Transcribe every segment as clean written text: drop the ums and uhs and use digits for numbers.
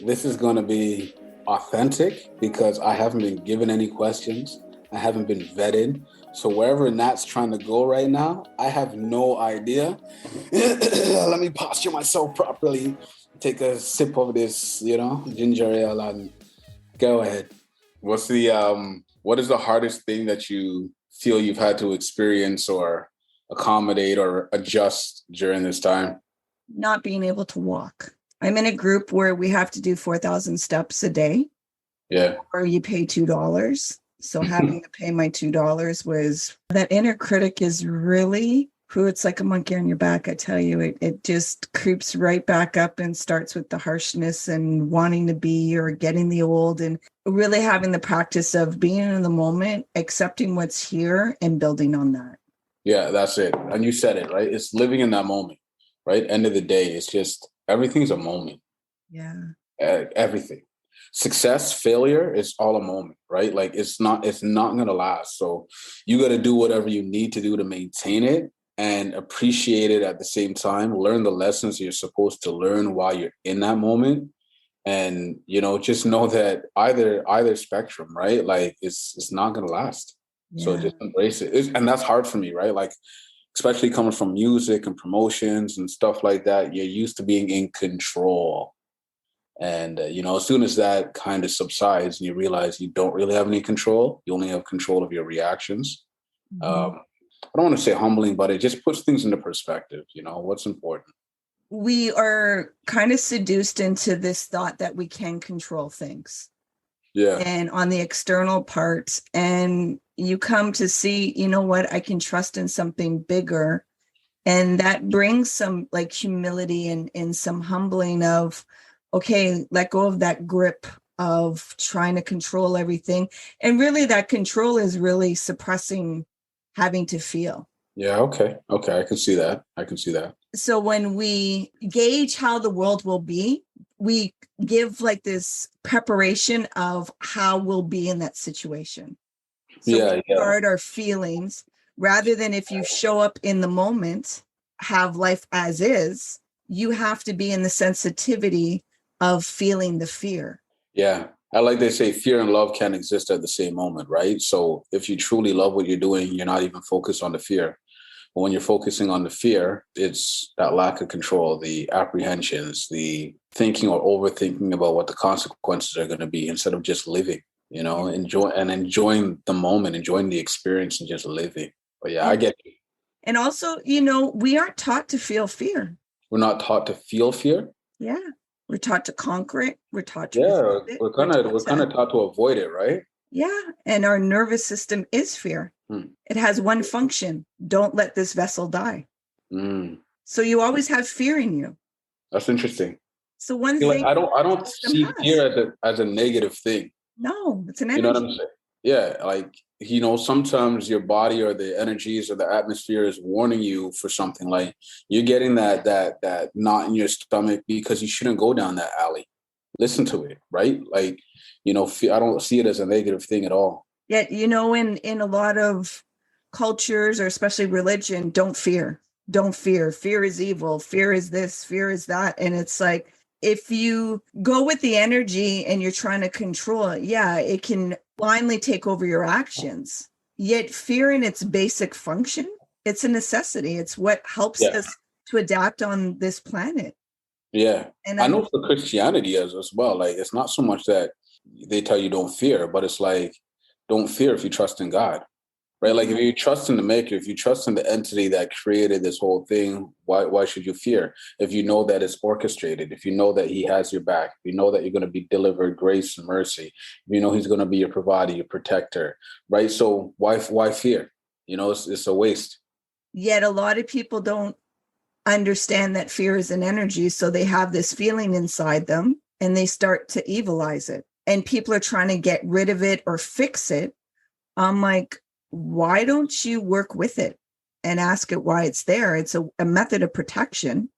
This is going to be authentic because I haven't been given any questions. I haven't been vetted. So wherever Nat's trying to go right now, I have no idea. Let me posture myself properly. Take a sip of this, ginger ale and go ahead. What is the hardest thing that you feel you've had to experience or accommodate or adjust during this time? Not being able to walk. I'm in a group where we have to do 4,000 steps a day. Yeah. Or you pay $2. So having to pay my $2 was, that inner critic is really who, it's like a monkey on your back. I tell you, it just creeps right back up and starts with the harshness and wanting to be or getting the old, and really having the practice of being in the moment, accepting what's here and building on that. Yeah, that's it. And you said it, right? It's living in that moment, right? End of the day, it's just everything's a moment. Yeah. Everything. Success, failure, it's all a moment, right? Like it's not going to last. So you got to do whatever you need to do to maintain it and appreciate it at the same time. Learn the lessons you're supposed to learn while you're in that moment. And, just know that either spectrum, right? Like it's not going to last. Yeah. So just embrace it. And that's hard for me, right? Like, especially coming from music and promotions and stuff like that, you're used to being in control. And, as soon as that kind of subsides and you realize you don't really have any control, you only have control of your reactions. Mm-hmm. I don't want to say humbling, but it just puts things into perspective. What's important. We are kind of seduced into this thought that we can control things. Yeah. And on the external part, and you come to see, I can trust in something bigger. And that brings some like humility and some humbling of, okay, let go of that grip of trying to control everything. And really that control is really suppressing having to feel. Yeah. Okay. I can see that. So when we gauge how the world will be, we give like this preparation of how we'll be in that situation. So we guard our feelings rather than, if you show up in the moment, have life as is, you have to be in the sensitivity of feeling the fear. Yeah. I like they say fear and love can't exist at the same moment, right? So if you truly love what you're doing, you're not even focused on the fear. But when you're focusing on the fear, it's that lack of control, the apprehensions, the thinking or overthinking about what the consequences are going to be instead of just living, enjoying the moment, enjoying the experience and just living. But yeah, I get you. And also, we aren't taught to feel fear. We're not taught to feel fear? Yeah. We're taught to conquer it. We're taught to we're kind of taught to avoid it, right? Yeah. And our nervous system is fear. It has one function. Don't let this vessel die. So you always have fear in you. That's interesting. So one thing, I don't see fear as a negative thing. No, it's an energy. You know what I'm saying? Yeah. Like, sometimes your body or the energies or the atmosphere is warning you for something. Like you're getting that knot in your stomach because you shouldn't go down that alley. Listen to it, right? Like, I don't see it as a negative thing at all. Yeah, in a lot of cultures, or especially religion, don't fear. Don't fear. Fear is evil. Fear is this. Fear is that. And it's like, if you go with the energy and you're trying to control it, it can blindly take over your actions. Yet fear in its basic function, it's a necessity. It's what helps us to adapt on this planet. Yeah. And I know for Christianity as well, like it's not so much that they tell you don't fear, but it's like, don't fear if you trust in God, right? Like if you trust in the maker, if you trust in the entity that created this whole thing, why should you fear? If you know that it's orchestrated, if you know that he has your back, if you know that you're going to be delivered grace and mercy, if you know he's going to be your provider, your protector, right? So why fear? It's a waste. Yet a lot of people don't understand that fear is an energy. So they have this feeling inside them and they start to evilize it. And people are trying to get rid of it or fix it. I'm like, why don't you work with it and ask it why it's there? It's a method of protection.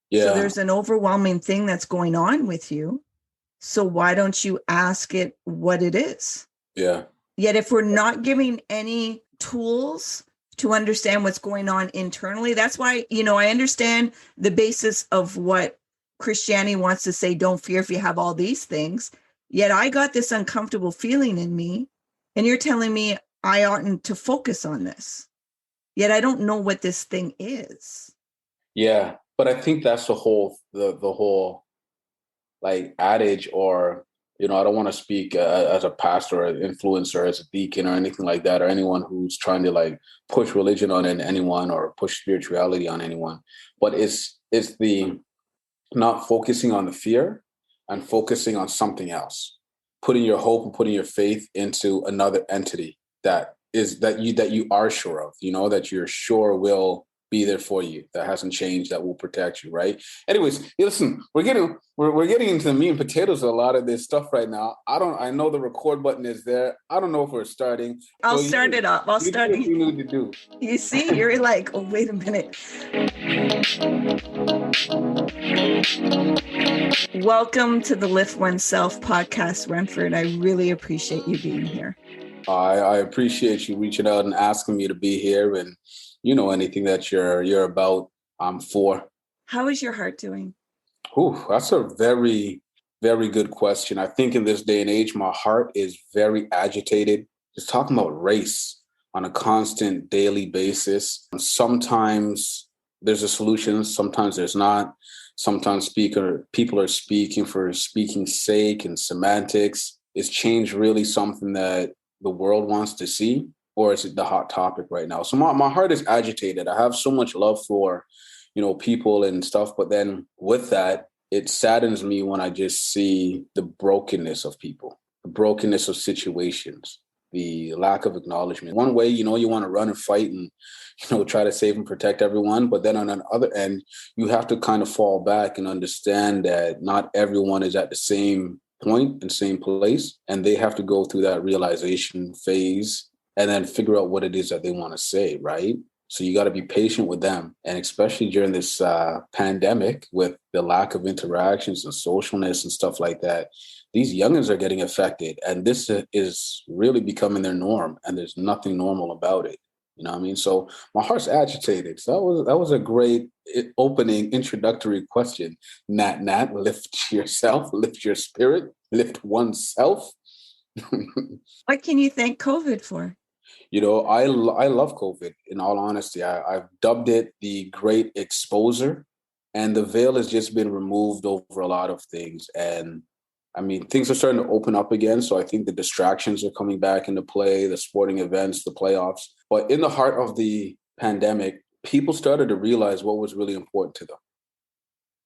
Yeah. So there's an overwhelming thing that's going on with you. So why don't you ask it what it is? Yeah. Yet if we're not giving any tools to understand what's going on internally, that's why, I understand the basis of what Christianity wants to say, don't fear if you have all these things. Yet I got this uncomfortable feeling in me. And you're telling me I oughtn't to focus on this. Yet I don't know what this thing is. Yeah. But I think that's the whole like adage, or, I don't want to speak as a pastor or an influencer, as a deacon or anything like that, or anyone who's trying to like push religion on anyone or push spirituality on anyone. But it's the not focusing on the fear and focusing on something else, putting your hope and putting your faith into another entity that you are sure of, that you're sure will be there for you, that hasn't changed, that will protect you, right? Anyways, listen, we're getting into the meat and potatoes of a lot of this stuff right now. I know the record button is there. I don't know if we're starting. I'll start it up. You do what you need to do. You see, you're like, oh, wait a minute. Welcome to the Lift Oneself podcast, Renford. I really appreciate you being here. I appreciate you reaching out and asking me to be here, and anything that you're about, I'm for. How is your heart doing? Ooh, that's a very, very good question. I think in this day and age, my heart is very agitated. Just talking about race on a constant daily basis. Sometimes there's a solution, sometimes there's not. Sometimes people are speaking for speaking's sake and semantics. Is change really something that the world wants to see, or is it the hot topic right now? So my heart is agitated. I have so much love for, people and stuff. But then with that, it saddens me when I just see the brokenness of people, the brokenness of situations, the lack of acknowledgement. One way, you want to run and fight and, try to save and protect everyone. But then on the other end, you have to kind of fall back and understand that not everyone is at the same point and same place, and they have to go through that realization phase and then figure out what it is that they want to say, right? So you got to be patient with them. And especially during this pandemic, with the lack of interactions and socialness and stuff like that, these youngins are getting affected, and this is really becoming their norm, and there's nothing normal about it. You know what I mean? So my heart's agitated. So that was a great opening introductory question. Nat, lift yourself, lift your spirit, lift oneself. What can you thank COVID for? I love COVID, in all honesty. I've dubbed it the great exposer, and the veil has just been removed over a lot of things. And I mean, things are starting to open up again. So I think the distractions are coming back into play, the sporting events, the playoffs. But in the heart of the pandemic, people started to realize what was really important to them,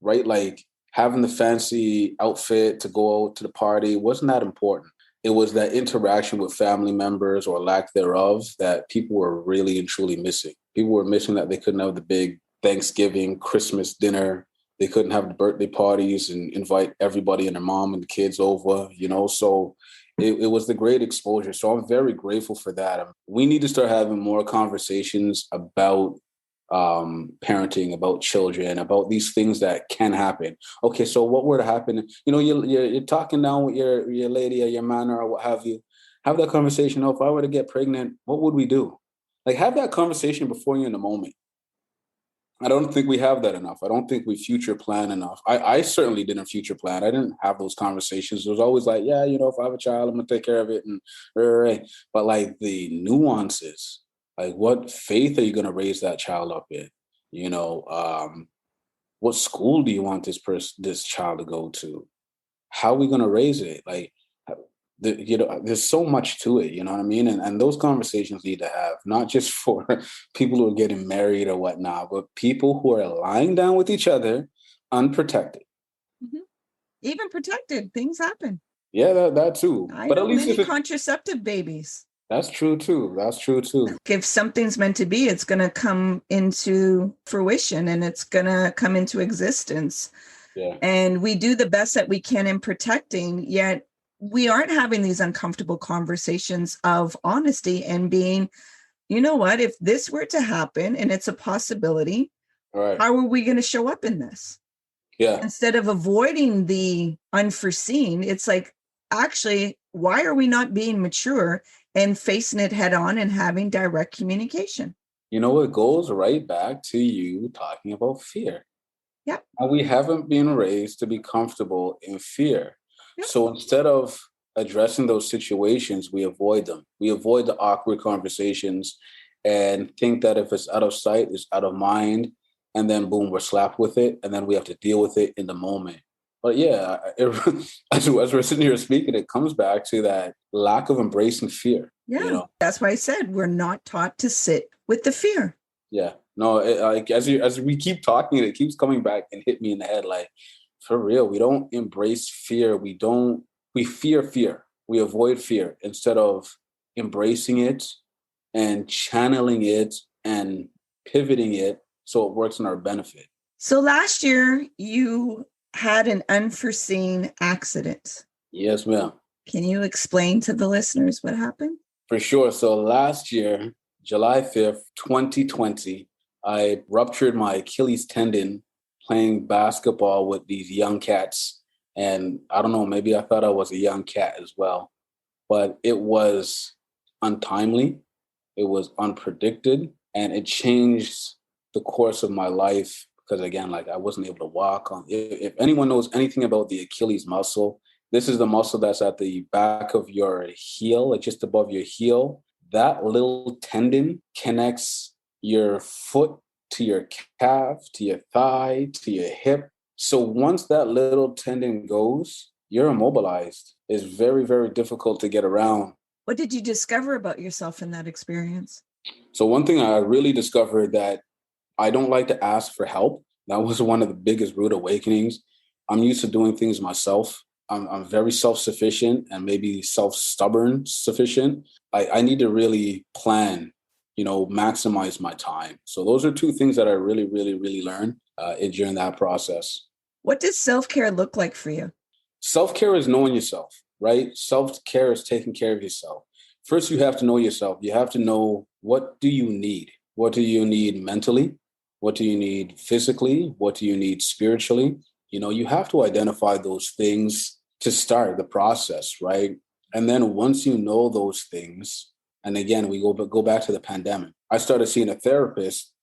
right? Like having the fancy outfit to go out to the party wasn't that important. It was that interaction with family members, or lack thereof, that people were really and truly missing. People were missing that they couldn't have the big Thanksgiving, Christmas dinner. They couldn't have the birthday parties and invite everybody and their mom and the kids over, So it was the great exposure. So I'm very grateful for that. We need to start having more conversations about parenting, about children, about these things that can happen. Okay, so what were to happen? You're talking down with your lady or your man or what have you. Have that conversation. Oh, if I were to get pregnant, what would we do? Like, have that conversation before you're in the moment. I don't think we have that enough. I don't think we future plan enough. I certainly didn't future plan. I didn't have those conversations. It was always like, yeah, if I have a child, I'm gonna take care of it, and right. But like the nuances, like what faith are you gonna raise that child up in? What school do you want this child to go to? How are we gonna raise it? Like, there's so much to it, you know what I mean? And those conversations need to have, not just for people who are getting married or whatnot, but people who are lying down with each other unprotected. Mm-hmm. Even protected, things happen. Yeah, that too. But at least many contraceptive babies. That's true too. If something's meant to be, it's going to come into fruition and it's going to come into existence. Yeah. And we do the best that we can in protecting, yet we aren't having these uncomfortable conversations of honesty and being, you know what, if this were to happen and it's a possibility, right, how are we going to show up in this? Yeah. Instead of avoiding the unforeseen, it's like, actually, why are we not being mature and facing it head on and having direct communication? It goes right back to you talking about fear. Yep. And we haven't been raised to be comfortable in fear. Yep. So instead of addressing those situations, we avoid them. We avoid the awkward conversations and think that if it's out of sight, it's out of mind. And then boom, we're slapped with it. And then we have to deal with it in the moment. But yeah, as we're sitting here speaking, it comes back to that lack of embracing fear. Yeah. That's why I said we're not taught to sit with the fear. Yeah. No, like as we keep talking, it keeps coming back and hit me in the head. Like, for real, we don't embrace fear. We fear fear. We avoid fear instead of embracing it and channeling it and pivoting it so it works in our benefit. So last year you had an unforeseen accident. Yes, ma'am. Can you explain to the listeners what happened? For sure. So last year, July 5th, 2020, I ruptured my Achilles tendon playing basketball with these young cats. And I don't know, maybe I thought I was a young cat as well, but it was untimely. It was unpredicted, and it changed the course of my life because, again, like I wasn't able to walk on. If anyone knows anything about the Achilles muscle, this is the muscle that's at the back of your heel, like just above your heel. That little tendon connects your foot to your calf, to your thigh, to your hip. So once that little tendon goes, you're immobilized. It's very, very difficult to get around. What did you discover about yourself in that experience? So one thing I really discovered that I don't like to ask for help. That was one of the biggest rude awakenings. I'm used to doing things myself. I'm very self-sufficient and maybe self-stubborn sufficient. I need to really plan, maximize my time. So those are two things that I really, really, really learned during that process. What does self-care look like for you? Self-care is knowing yourself, right? Self-care is taking care of yourself. First, you have to know yourself. You have to know, what do you need? What do you need mentally? What do you need physically? What do you need spiritually? You have to identify those things to start the process, right? And then once you know those things, and again, we go back to the pandemic. I started seeing a therapist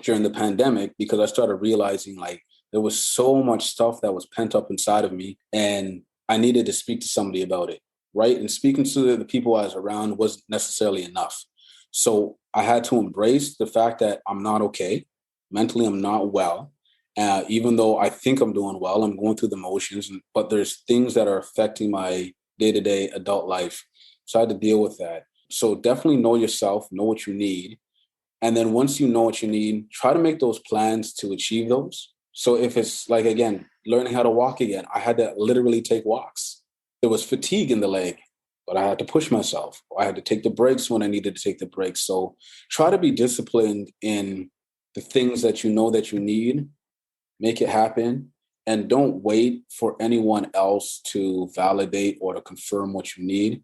during the pandemic because I started realizing like there was so much stuff that was pent up inside of me, and I needed to speak to somebody about it, right? And speaking to the people I was around wasn't necessarily enough. So I had to embrace the fact that I'm not okay. Mentally, I'm not well. Even though I think I'm doing well, I'm going through the motions, but there's things that are affecting my day-to-day adult life. So I had to deal with that. So definitely know yourself, know what you need. And then once you know what you need, try to make those plans to achieve those. So if it's like, again, learning how to walk again, I had to literally take walks. There was fatigue in the leg, but I had to push myself. I had to take the breaks when I needed to take the breaks. So try to be disciplined in the things that you know that you need. Make it happen, and don't wait for anyone else to validate or to confirm what you need.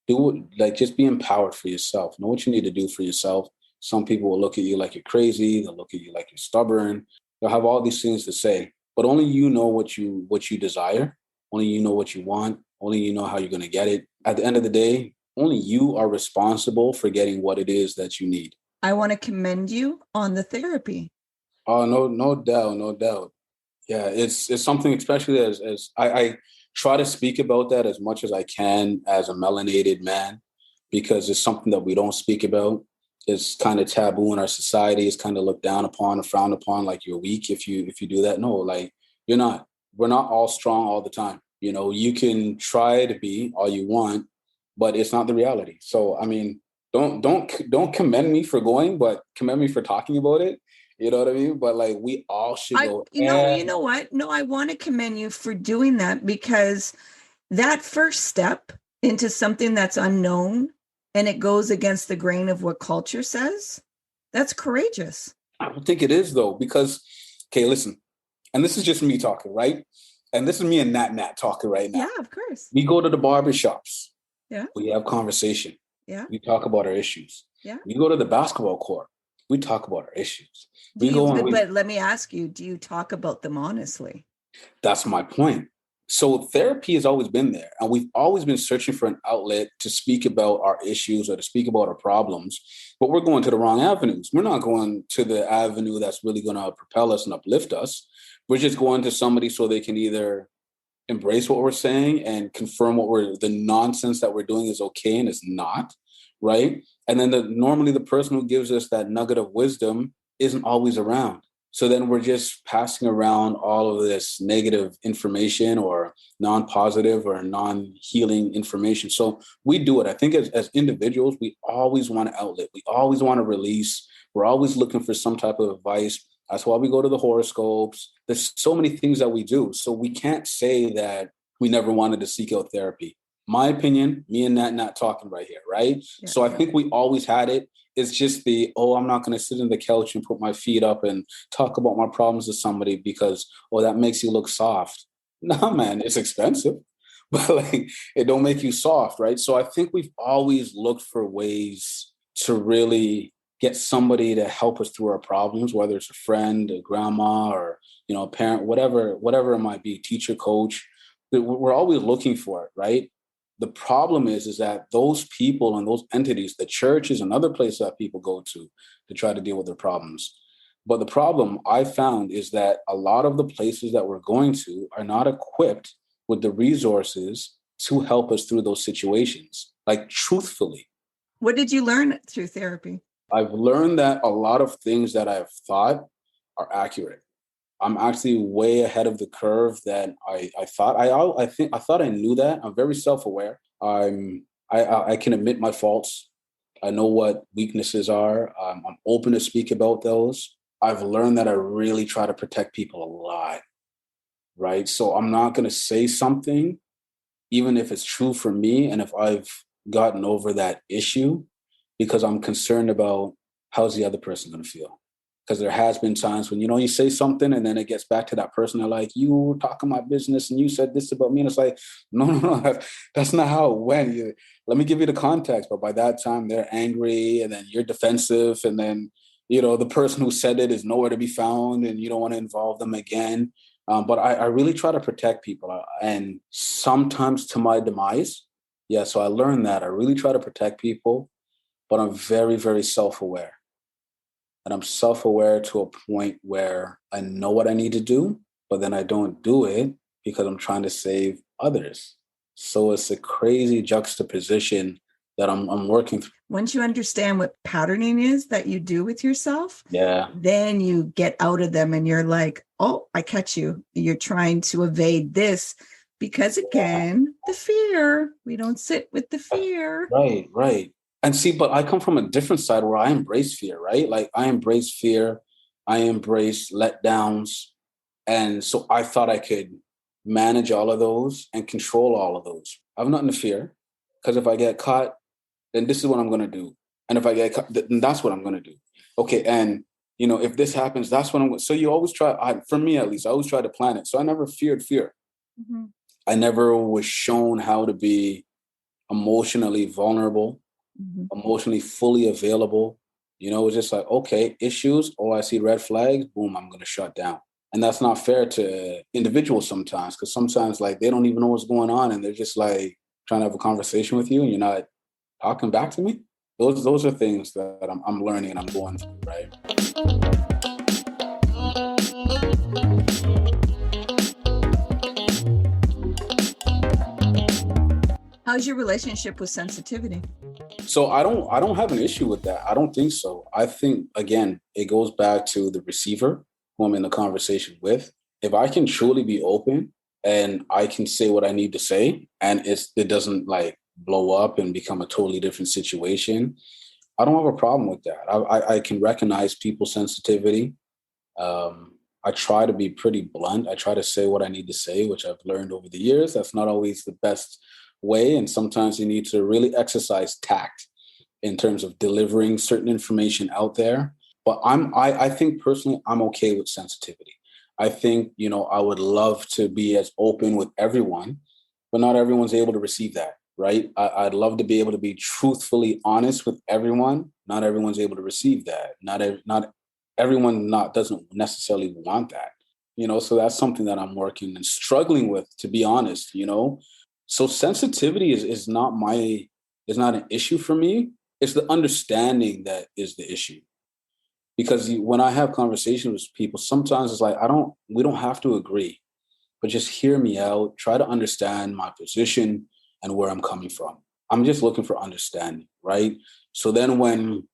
Do it, like, just be empowered for yourself. Know what you need to do for yourself. Some people will look at you like you're crazy. They'll look at you like you're stubborn. They'll have all these things to say, but only you know what you desire. Only you know what you want. Only you know how you're going to get it. At the end of the day, only you are responsible for getting what it is that you need. I want to commend you on the therapy. Oh, no doubt, no doubt. Yeah, it's something, especially as I try to speak about that as much as I can as a melanated man, because it's something that we don't speak about. It's kind of taboo in our society. It's kind of looked down upon or frowned upon, like you're weak if you do that. No, like you're not. We're not all strong all the time. You can try to be all you want, but it's not the reality. So I mean, don't commend me for going, but commend me for talking about it. You know what I mean? But like, we all should go. You know what? No, I want to commend you for doing that, because that first step into something that's unknown and it goes against the grain of what culture says, that's courageous. I don't think it is, though, because, okay, listen, and this is just me talking, right? And this is me and Nat talking right now. Yeah, of course. We go to the barbershops. Yeah. We have conversation. Yeah. We talk about our issues. Yeah. We go to the basketball court. We talk about our issues. But let me ask you, do you talk about them honestly? That's my point. So therapy has always been there, and we've always been searching for an outlet to speak about our issues or to speak about our problems, but we're going to the wrong avenues. We're not going to the avenue that's really going to propel us and uplift us. We're just going to somebody so they can either embrace what we're saying and confirm the nonsense that we're doing is okay and it's not, right? And then normally the person who gives us that nugget of wisdom isn't always around. So then we're just passing around all of this negative information or non-positive or non-healing information. So we do it. I think as individuals, we always want to outlet. We always want to release. We're always looking for some type of advice. That's why we go to the horoscopes. There's so many things that we do. So we can't say that we never wanted to seek out therapy. My opinion, me and Nat not talking right here, right? Yeah. So I think we always had it. It's just I'm not going to sit on the couch and put my feet up and talk about my problems to somebody because, that makes you look soft. No, man, it's expensive, but like it don't make you soft, right? So I think we've always looked for ways to really get somebody to help us through our problems, whether it's a friend, a grandma, or, a parent, whatever it might be, teacher, coach. We're always looking for it, right? The problem is that those people and those entities, the church is another place that people go to try to deal with their problems. But the problem I found is that a lot of the places that we're going to are not equipped with the resources to help us through those situations, like truthfully. What did you learn through therapy? I've learned that a lot of things that I've thought are accurate. I'm actually way ahead of the curve than I thought. I thought I knew that. I'm very self-aware. I can admit my faults. I know what weaknesses are. I'm open to speak about those. I've learned that I really try to protect people a lot, right? So I'm not going to say something, even if it's true for me, and if I've gotten over that issue, because I'm concerned about how's the other person going to feel. Because there has been times when, you say something and then it gets back to that person. They're like, you were talking my business and you said this about me. And it's like, no, that's not how it went. Let me give you the context. But by that time, they're angry and then you're defensive. And then, the person who said it is nowhere to be found and you don't want to involve them again. But I really try to protect people. And sometimes to my demise. Yeah, so I learned that. I really try to protect people, but I'm very, very self-aware. And I'm self-aware to a point where I know what I need to do, but then I don't do it because I'm trying to save others. So it's a crazy juxtaposition that I'm working through. Once you understand what patterning is that you do with yourself, then you get out of them and you're like, oh, I catch you. You're trying to evade this because, again, the fear. We don't sit with the fear. Right. And see, but I come from a different side where I embrace fear, right? Like I embrace fear. I embrace letdowns. And so I thought I could manage all of those and control all of those. I have nothing to fear because if I get caught, then this is what I'm going to do. And if I get caught, then that's what I'm going to do. Okay. And, if this happens, that's what I'm going to. So you always try, for me at least, I always try to plan it. So I never feared fear. Mm-hmm. I never was shown how to be emotionally vulnerable. Mm-hmm. Emotionally fully available. It's just like, okay, issues. Oh, I see red flags. Boom, I'm going to shut down. And that's not fair to individuals sometimes, because sometimes like they don't even know what's going on and they're just like trying to have a conversation with you and you're not talking back to me. Those are things that I'm learning and I'm going through, right? How's your relationship with sensitivity? So I don't have an issue with that. I don't think so. I think, again, it goes back to the receiver who I'm in the conversation with. If I can truly be open and I can say what I need to say and it doesn't like blow up and become a totally different situation, I don't have a problem with that. I can recognize people's sensitivity. I try to be pretty blunt. I try to say what I need to say, which I've learned over the years. That's not always the best way. And sometimes you need to really exercise tact in terms of delivering certain information out there. But I think personally, I'm okay with sensitivity. I think, I would love to be as open with everyone, but not everyone's able to receive that, right? I'd love to be able to be truthfully honest with everyone. Not everyone's able to receive that. Not everyone doesn't necessarily want that, so that's something that I'm working and struggling with, to be honest, So sensitivity is not an issue for me. It's the understanding that is the issue. Because when I have conversations with people, sometimes it's like, we don't have to agree, but just hear me out, try to understand my position and where I'm coming from. I'm just looking for understanding, right? So then when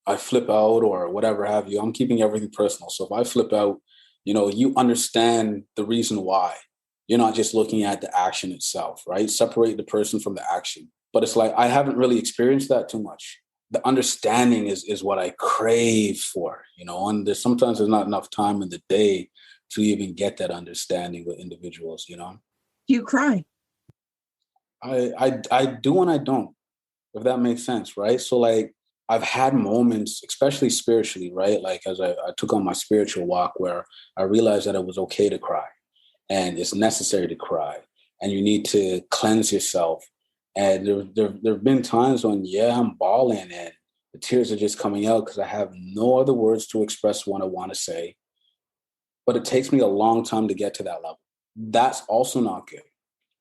I flip out or whatever have you, I'm keeping everything personal. So if I flip out, you understand the reason why. You're not just looking at the action itself, right? Separate the person from the action. But it's like, I haven't really experienced that too much. The understanding is what I crave for, and sometimes there's not enough time in the day to even get that understanding with individuals. You cry. I do and I don't, if that makes sense, right? So like I've had moments, especially spiritually, right? Like as I took on my spiritual walk where I realized that it was okay to cry and it's necessary to cry and you need to cleanse yourself. And there have been times when, I'm bawling and the tears are just coming out because I have no other words to express what I want to say. But it takes me a long time to get to that level. That's also not good,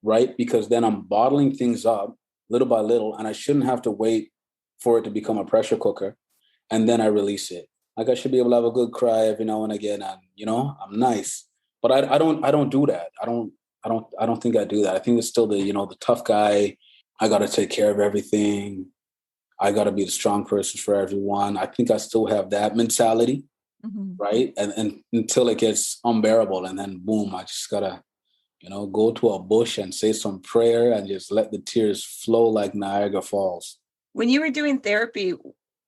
right? Because then I'm bottling things up little by little, and I shouldn't have to wait for it to become a pressure cooker, and then I release it. Like I should be able to have a good cry every now and again, and I'm nice. But I don't do that. I don't think I do that. I think it's still the tough guy. I got to take care of everything. I got to be the strong person for everyone. I think I still have that mentality, right? And until it gets unbearable, and then boom, I just gotta go to a bush and say some prayer and just let the tears flow like Niagara Falls. When you were doing therapy,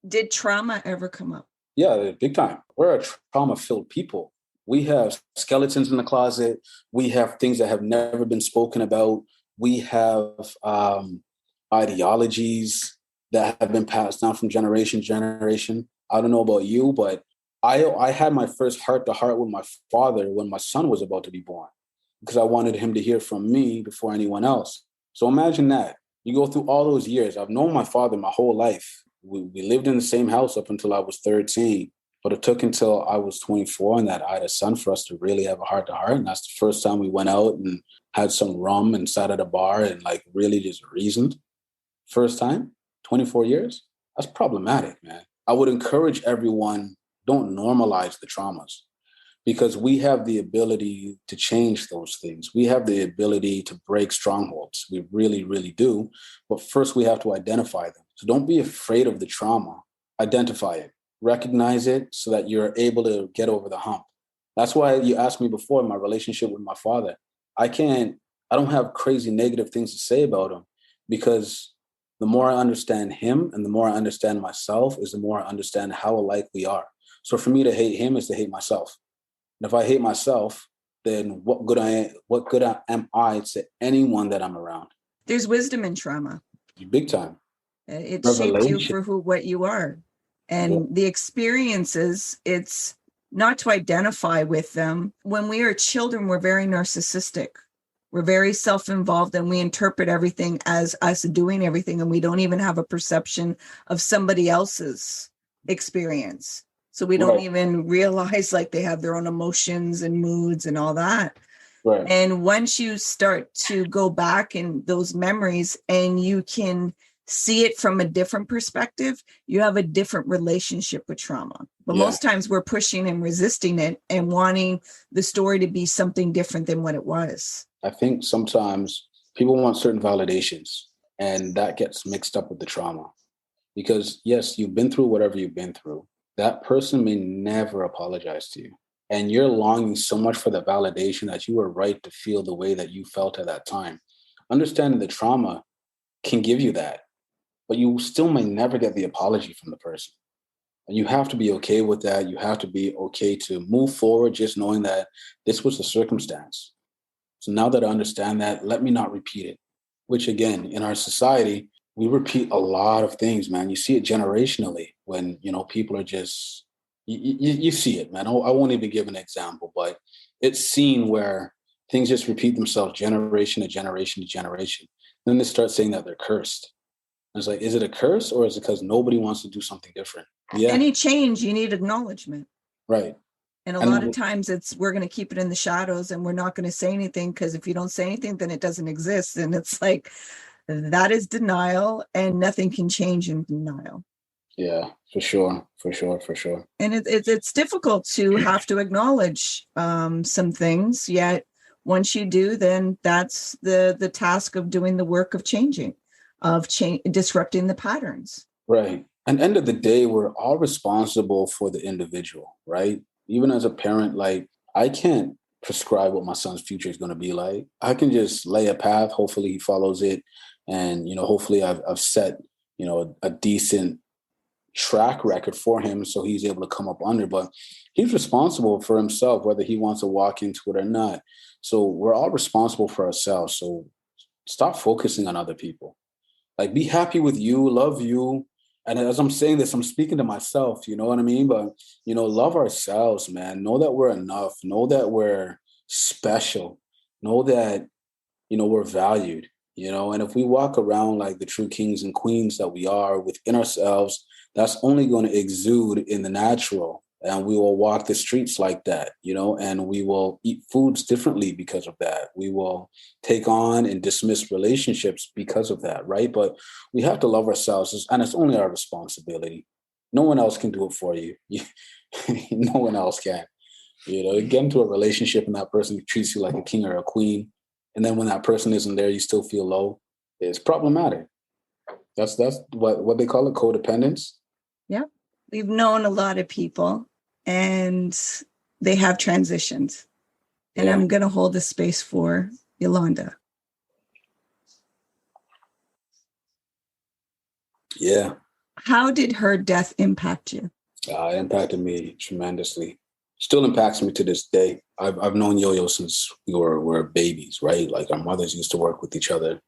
did trauma ever come up? Yeah, big time. We're a trauma-filled people. We have skeletons in the closet. We have things that have never been spoken about. We have ideologies that have been passed down from generation to generation. I don't know about you, but I had my first heart-to-heart with my father when my son was about to be born, because I wanted him to hear from me before anyone else. So imagine that. You go through all those years. I've known my father my whole life. We lived in the same house up until I was 13, but it took until I was 24 and that I had a son for us to really have a heart-to-heart. And that's the first time we went out and had some rum and sat at a bar and like really just reasoned. First time, 24 years. That's problematic, man. I would encourage everyone, don't normalize the traumas, because we have the ability to change those things. We have the ability to break strongholds. We really, really do. But first, we have to identify them. So don't be afraid of the trauma. Identify it, recognize it so that you're able to get over the hump. That's why you asked me before, my relationship with my father. I don't have crazy negative things to say about him, because the more I understand him and the more I understand myself is the more I understand how alike we are. So for me to hate him is to hate myself. And if I hate myself, then what good am I to anyone that I'm around? There's wisdom in trauma. Big time. It shaped you Revelation. for what you are. And Yeah. the experiences, it's not to identify with them. When we are children, we're very narcissistic. We're very self-involved and we interpret everything as us doing everything. And we don't even have a perception of somebody else's experience. So we don't Right. even realize like they have their own emotions and moods and all that. Right. And once you start to go back in those memories and you can see it from a different perspective, you have a different relationship with trauma. But Yeah. most times we're pushing and resisting it and wanting the story to be something different than what it was. I think sometimes people want certain validations, and that gets mixed up with the trauma. Because yes, you've been through whatever you've been through. That person may never apologize to you. And you're longing so much for the validation that you were right to feel the way that you felt at that time. Understanding the trauma can give you that, but you still may never get the apology from the person. And you have to be okay with that. You have to be okay to move forward, just knowing that this was the circumstance. So now that I understand that, let me not repeat it. Which again, in our society, we repeat a lot of things, man. You see it generationally when, people are just, you see it, man. I won't even give an example, but it's seen where things just repeat themselves generation to generation to generation. Then they start saying that they're cursed. And it's like, is it a curse or is it because nobody wants to do something different? Yeah. Any change, you need acknowledgement. Right. And a lot of times we're going to keep it in the shadows and we're not going to say anything, because if you don't say anything, then it doesn't exist. And it's like, that is denial and nothing can change in denial. Yeah, for sure, for sure, for sure. And it's difficult to have to acknowledge some things, yet once you do, then that's the task of doing the work of changing, of disrupting the patterns. Right. And end of the day, we're all responsible for the individual, right? Even as a parent, like I can't prescribe what my son's future is going to be like. I can just lay a path. Hopefully he follows it. And, hopefully I've set, a decent track record for him so he's able to come up under, but he's responsible for himself, whether he wants to walk into it or not. So we're all responsible for ourselves. So stop focusing on other people. Like, be happy with you, love you. And as I'm saying this, I'm speaking to myself, you know what I mean? But, love ourselves, man. Know that we're enough. Know that we're special. Know that, we're valued, and if we walk around like the true kings and queens that we are within ourselves, that's only going to exude in the natural. And we will walk the streets like that, and we will eat foods differently because of that. We will take on and dismiss relationships because of that, right? But we have to love ourselves, and it's only our responsibility. No one else can do it for you. No one else can. You get into a relationship and that person treats you like a king or a queen, and then when that person isn't there, you still feel low. It's problematic. That's what they call it, codependence. Yeah. We've known a lot of people and they have transitioned. And Yeah. I'm going to hold the space for Yolanda. Yeah. How did her death impact you? It impacted me tremendously. Still impacts me to this day. I've known Yo-Yo since we were babies, right? Like our mothers used to work with each other,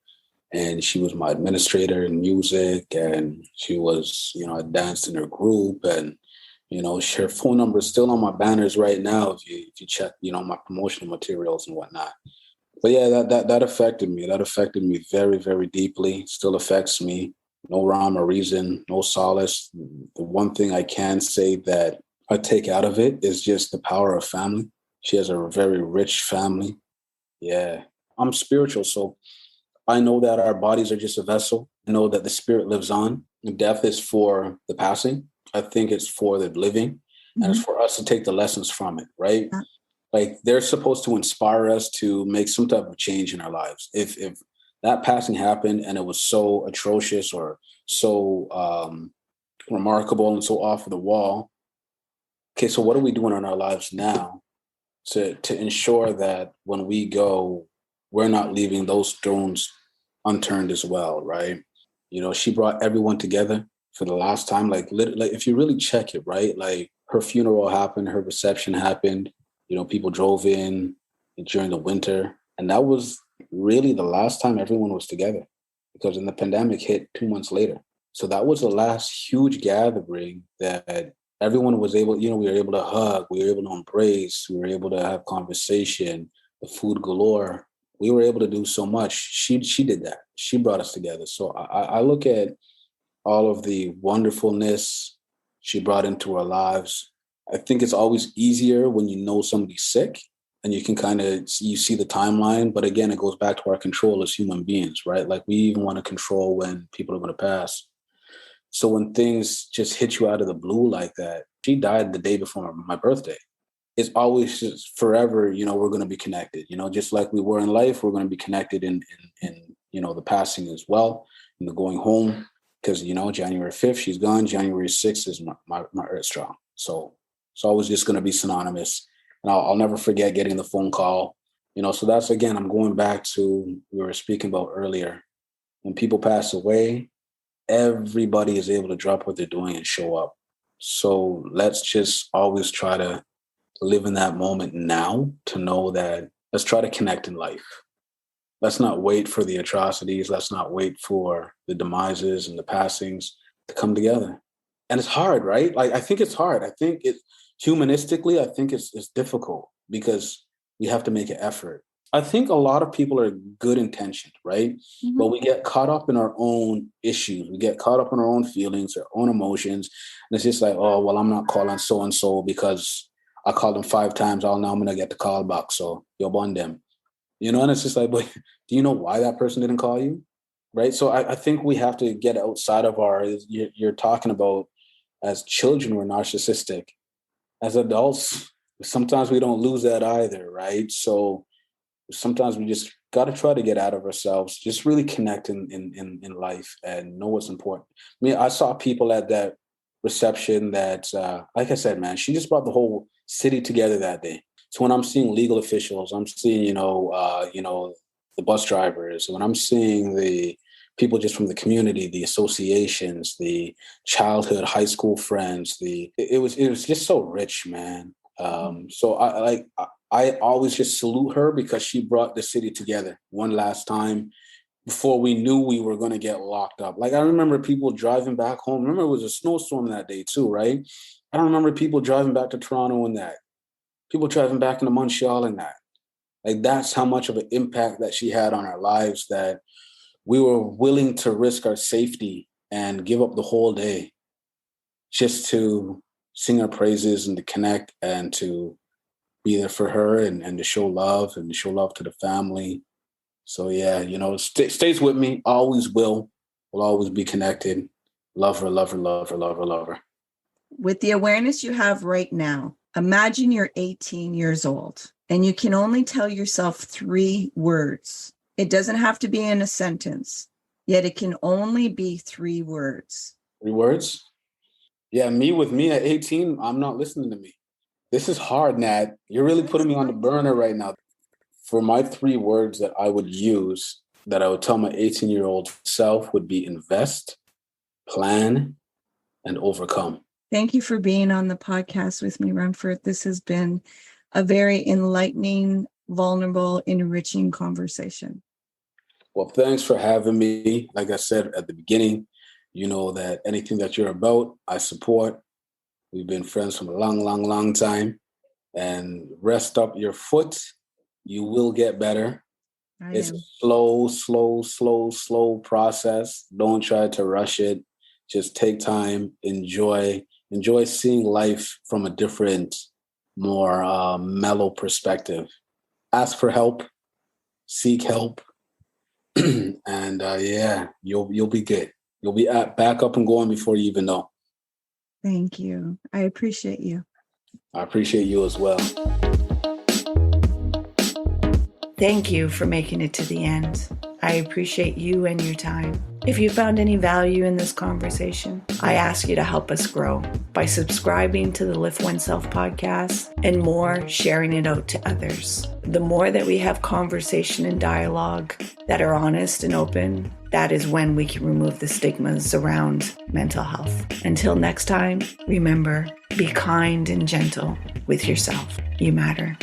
and she was my administrator in music, and she was, I danced in her group, and her phone number is still on my banners right now if you check, my promotional materials and whatnot. But yeah, that affected me. That affected me very, very deeply. Still affects me. No rhyme or reason, no solace. The one thing I can say that I take out of it is just the power of family. She has a very rich family. Yeah. I'm spiritual, so I know that our bodies are just a vessel. I know that the spirit lives on. Death is for the passing. I think it's for the living. And it's for us to take the lessons from it, right? Yeah. Like they're supposed to inspire us to make some type of change in our lives. If that passing happened and it was so atrocious or so remarkable and so off of the wall, okay, so what are we doing in our lives now to ensure that when we go, we're not leaving those stones unturned as well, right? She brought everyone together for the last time. Like if you really check it, right? Like her funeral happened, her reception happened. People drove in during the winter, and that was really the last time everyone was together, because then the pandemic hit 2 months later. So that was the last huge gathering that everyone was able, we were able to hug, we were able to embrace, we were able to have conversation, the food galore. We were able to do so much. She did that. She brought us together. So I look at all of the wonderfulness she brought into our lives. I think it's always easier when you know somebody's sick and you can you see the timeline. But again, it goes back to our control as human beings, right? Like we even want to control when people are going to pass. So when things just hit you out of the blue like that, she died the day before my birthday. It's always just forever, we're going to be connected, just like we were in life, we're going to be connected in the passing as well, and the going home, because, January 5th, she's gone. January 6th is my Earth strong. So it's always just going to be synonymous. And I'll never forget getting the phone call, so that's, again, I'm going back to, we were speaking about earlier, when people pass away, everybody is able to drop what they're doing and show up. So let's just always try to live in that moment now, to know that let's try to connect in life. Let's not wait for the atrocities. Let's not wait for the demises and the passings to come together. And it's hard, right? Like, I think it's hard. I think humanistically, I think it's difficult because we have to make an effort. I think a lot of people are good intentioned, right? Mm-hmm. But we get caught up in our own issues. We get caught up in our own feelings, our own emotions. And it's just like, oh, well, I'm not calling so-and-so because I called them 5 times. All now I'm going to get the call back. So you'll bond them, and it's just like, but do you know why that person didn't call you? Right. So I think we have to get outside of you're talking about, as children were narcissistic. As adults, sometimes we don't lose that either, right? So sometimes we just got to try to get out of ourselves, just really connect in life and know what's important. I mean, I saw people at that reception that, like I said, man, she just brought the whole city together that day. So when I'm seeing legal officials, I'm seeing, the bus drivers, when I'm seeing the people just from the community, the associations, the childhood, high school friends, it was just so rich, man. So I always just salute her because she brought the city together one last time before we knew we were going to get locked up. Like, I remember people driving back home. Remember, it was a snowstorm that day too, right? I don't remember people driving back to Toronto and that. People driving back into Montreal and that. Like, that's how much of an impact that she had on our lives, that we were willing to risk our safety and give up the whole day just to sing her praises and to connect and to be there for her and to show love to the family. So yeah, stays with me, always will always be connected. Love her, love her, love her, love her, love her. With the awareness you have right now, imagine you're 18 years old and you can only tell yourself 3 words. It doesn't have to be in a sentence, yet it can only be 3 words. 3 words? Yeah, with me at 18, I'm not listening to me. This is hard, Nat. You're really putting me on the burner right now. For my 3 words that I would use, that I would tell my 18-year-old self, would be invest, plan, and overcome. Thank you for being on the podcast with me, Renford. This has been a very enlightening, vulnerable, enriching conversation. Well, thanks for having me. Like I said at the beginning, you know that anything that you're about, I support. We've been friends from a long, long, long time. And rest up your foot. You will get better. It's a slow process. Don't try to rush it. Just take time, enjoy seeing life from a different, more mellow perspective. Ask for help, seek help, and you'll be good. You'll be back up and going before you even know. Thank you. I appreciate you. I appreciate you as well. Thank you for making it to the end. I appreciate you and your time. If you found any value in this conversation, I ask you to help us grow by subscribing to the Lift Oneself podcast and more, sharing it out to others. The more that we have conversation and dialogue that are honest and open, that is when we can remove the stigmas around mental health. Until next time, remember, be kind and gentle with yourself. You matter.